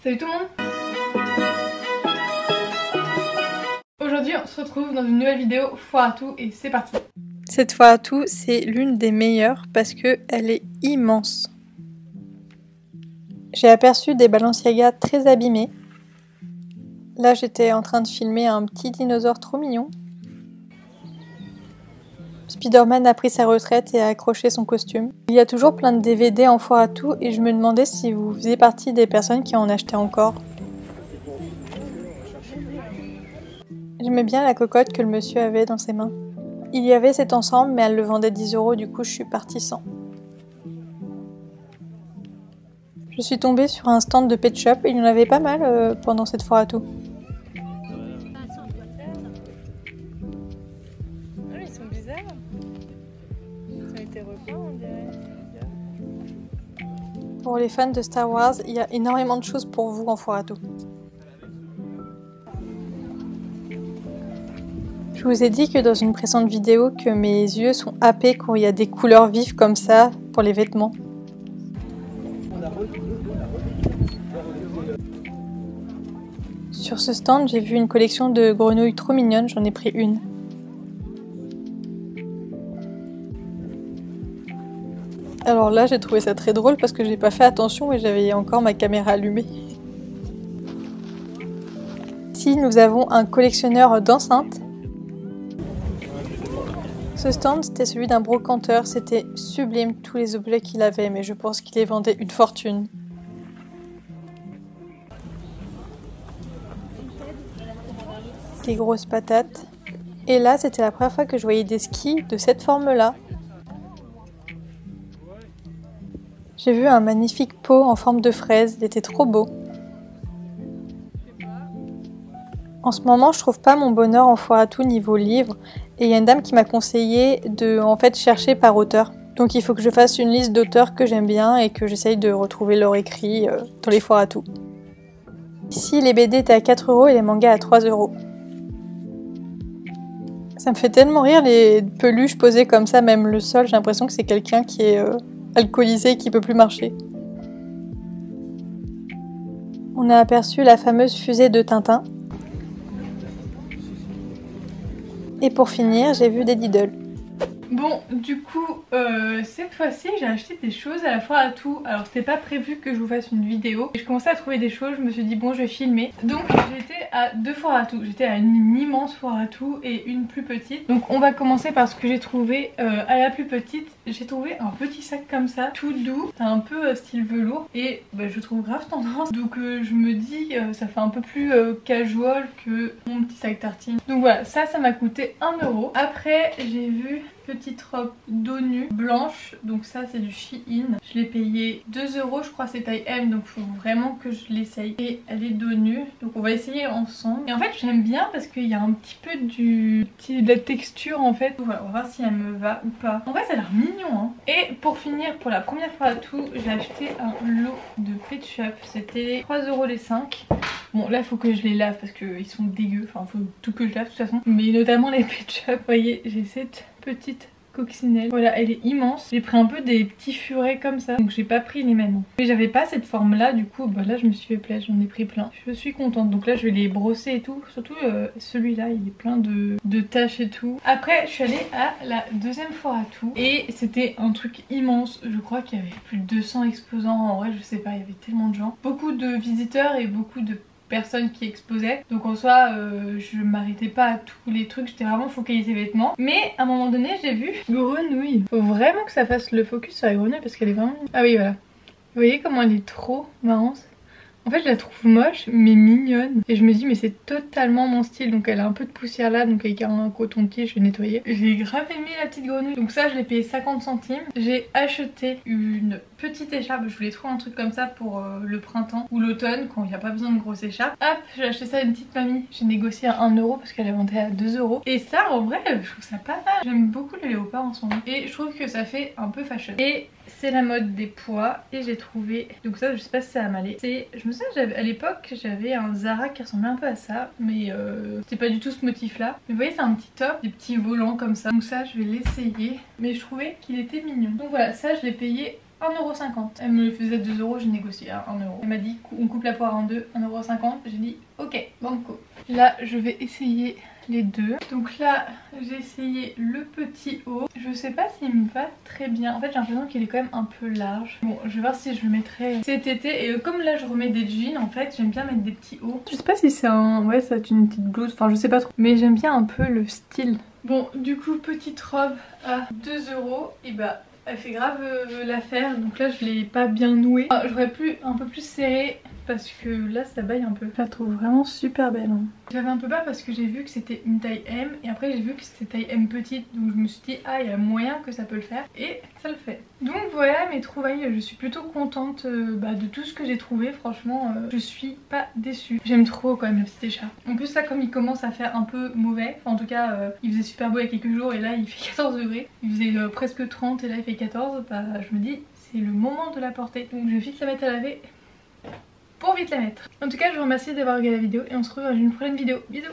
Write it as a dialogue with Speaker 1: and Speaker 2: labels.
Speaker 1: Salut tout le monde. Aujourd'hui on se retrouve dans une nouvelle vidéo foire à tout et c'est parti.
Speaker 2: Cette foire à tout c'est l'une des meilleures parce qu'elle est immense. J'ai aperçu des Balenciaga très abîmés. Là j'étais en train de filmer un petit dinosaure trop mignon. Spider-Man a pris sa retraite et a accroché son costume. Il y a toujours plein de DVD en foire à tout et je me demandais si vous faisiez partie des personnes qui en achetaient encore. J'aimais bien la cocotte que le monsieur avait dans ses mains. Il y avait cet ensemble mais elle le vendait 10 €, du coup je suis partie sans. Je suis tombée sur un stand de Pet Shop et il y en avait pas mal pendant cette foire à tout.
Speaker 1: Ils sont bizarres. Ils ont été repeints on dirait.
Speaker 2: Pour les fans de Star Wars, il y a énormément de choses pour vous en foire à tout. Je vous ai dit que dans une précédente vidéo que mes yeux sont happés quand il y a des couleurs vives comme ça pour les vêtements. Sur ce stand, j'ai vu une collection de grenouilles trop mignonnes, j'en ai pris une. Alors là, j'ai trouvé ça très drôle parce que j'ai pas fait attention et j'avais encore ma caméra allumée. Ici, nous avons un collectionneur d'enceintes. Ce stand, c'était celui d'un brocanteur, c'était sublime tous les objets qu'il avait, mais je pense qu'il les vendait une fortune. Des grosses patates. Et là, c'était la première fois que je voyais des skis de cette forme-là. J'ai vu un magnifique pot en forme de fraise, il était trop beau. En ce moment, je trouve pas mon bonheur en foire à tout niveau livre, et il y a une dame qui m'a conseillé de chercher par auteur. Donc il faut que je fasse une liste d'auteurs que j'aime bien et que j'essaye de retrouver leur écrit dans les foires à tout. Ici, les BD étaient à 4 € et les mangas à 3 €. Ça me fait tellement rire les peluches posées comme ça, même le sol, j'ai l'impression que c'est quelqu'un qui est alcoolisé et qui peut plus marcher. On a aperçu la fameuse fusée de Tintin. Et pour finir, j'ai vu des Diddle.
Speaker 1: Bon, du coup, cette fois-ci, j'ai acheté des choses à la foire à tout. Alors, c'était pas prévu que je vous fasse une vidéo. Et je commençais à trouver des choses, je me suis dit, bon, je vais filmer. Donc, j'étais à deux foires à tout. J'étais à une immense foire à tout et une plus petite. Donc, on va commencer par ce que j'ai trouvé à la plus petite. J'ai trouvé un petit sac comme ça, tout doux. C'est un peu style velours. Et bah, je trouve grave tendance. Donc, je me dis, ça fait un peu plus casual que mon petit sac tartine. Donc, voilà, ça m'a coûté 1 €. Après, j'ai vu petite robe dos nu blanche, donc ça c'est du Shein. Je l'ai payé 2 €, je crois c'est taille M, donc faut vraiment que je l'essaye. Et elle est dos nu, donc on va essayer ensemble. Et en fait j'aime bien parce qu'il y a un petit peu de la texture en fait. Donc voilà, on va voir si elle me va ou pas. En vrai ça a l'air mignon hein. Et pour finir, pour la première fois à tout, j'ai acheté un lot de Pet Shop. C'était 3 € les 5. Bon là faut que je les lave parce qu'ils sont dégueux, enfin faut tout que je lave de toute façon. Mais notamment les Pet Shop, vous voyez j'ai cette petite coccinelle. Voilà, elle est immense. J'ai pris un peu des petits furets comme ça, donc j'ai pas pris les mêmes. Mais j'avais pas cette forme là, du coup bah là je me suis fait plaisir, j'en ai pris plein. Je suis contente, donc là je vais les brosser et tout. Surtout celui-là, il est plein de taches et tout. Après je suis allée à la deuxième foire à tout et c'était un truc immense. Je crois qu'il y avait plus de 200 exposants, en vrai je sais pas, il y avait tellement de gens. Beaucoup de visiteurs et beaucoup de personnes qui exposaient, donc en soi je m'arrêtais pas à tous les trucs, j'étais vraiment focalisée vêtements, mais à un moment donné j'ai vu grenouille. Faut vraiment que ça fasse le focus sur la grenouille parce qu'elle est vraiment... Ah oui voilà, vous voyez comment elle est trop marrante. En fait je la trouve moche mais mignonne et je me dis mais c'est totalement mon style. Donc elle a un peu de poussière là, donc avec un coton-tige je vais nettoyer. J'ai grave aimé la petite grenouille, donc ça je l'ai payé 50 centimes. J'ai acheté une petite écharpe, je voulais trouver un truc comme ça pour le printemps ou l'automne quand il n'y a pas besoin de grosses écharpes. Hop, j'ai acheté ça à une petite mamie, j'ai négocié à 1 € parce qu'elle a vendu à 2 €. Et ça en vrai je trouve ça pas mal, j'aime beaucoup le léopard en ce moment et je trouve que ça fait un peu fashion. Et c'est la mode des pois et j'ai trouvé, donc ça je sais pas si ça va m'aller, c'est, je me souviens à l'époque j'avais un Zara qui ressemblait un peu à ça mais c'était pas du tout ce motif là, mais vous voyez c'est un petit top, des petits volants comme ça, donc ça je vais l'essayer, mais je trouvais qu'il était mignon. Donc voilà, ça je l'ai payé 1,50€. Elle me le faisait 2€, j'ai négocié à 1€. Elle m'a dit on coupe la poire en deux, 1,50€. J'ai dit ok, banco. Là je vais essayer les deux. Donc là j'ai essayé le petit haut. Je sais pas s'il me va très bien. En fait j'ai l'impression qu'il est quand même un peu large. Bon je vais voir si je le mettrai cet été. Et comme là je remets des jeans en fait, j'aime bien mettre des petits hauts. Je sais pas si c'est un... ouais ça va être une petite blouse, enfin je sais pas trop. Mais j'aime bien un peu le style. Bon du coup petite robe à 2€. Et bah elle fait grave l'affaire, donc là je l'ai pas bien nouée. J'aurais pu un peu plus serré parce que là ça baille un peu. Je la trouve vraiment super belle. Hein. J'avais un peu peur parce que j'ai vu que c'était une taille M et après j'ai vu que c'était taille M petite, donc je me suis dit ah il y a moyen que ça peut le faire et ça le fait. Donc voilà mes trouvailles, je suis plutôt contente de tout ce que j'ai trouvé, franchement je suis pas déçue. J'aime trop quand même le petit écharpe. En plus là comme il commence à faire un peu mauvais, enfin, en tout cas il faisait super beau il y a quelques jours et là il fait 14 degrés, il faisait presque 30 et là il fait 14, bah je me dis c'est le moment de la porter. Donc je vais vite la mettre à laver pour vite la mettre. En tout cas je vous remercie d'avoir regardé la vidéo et on se retrouve dans une prochaine vidéo. Bisous.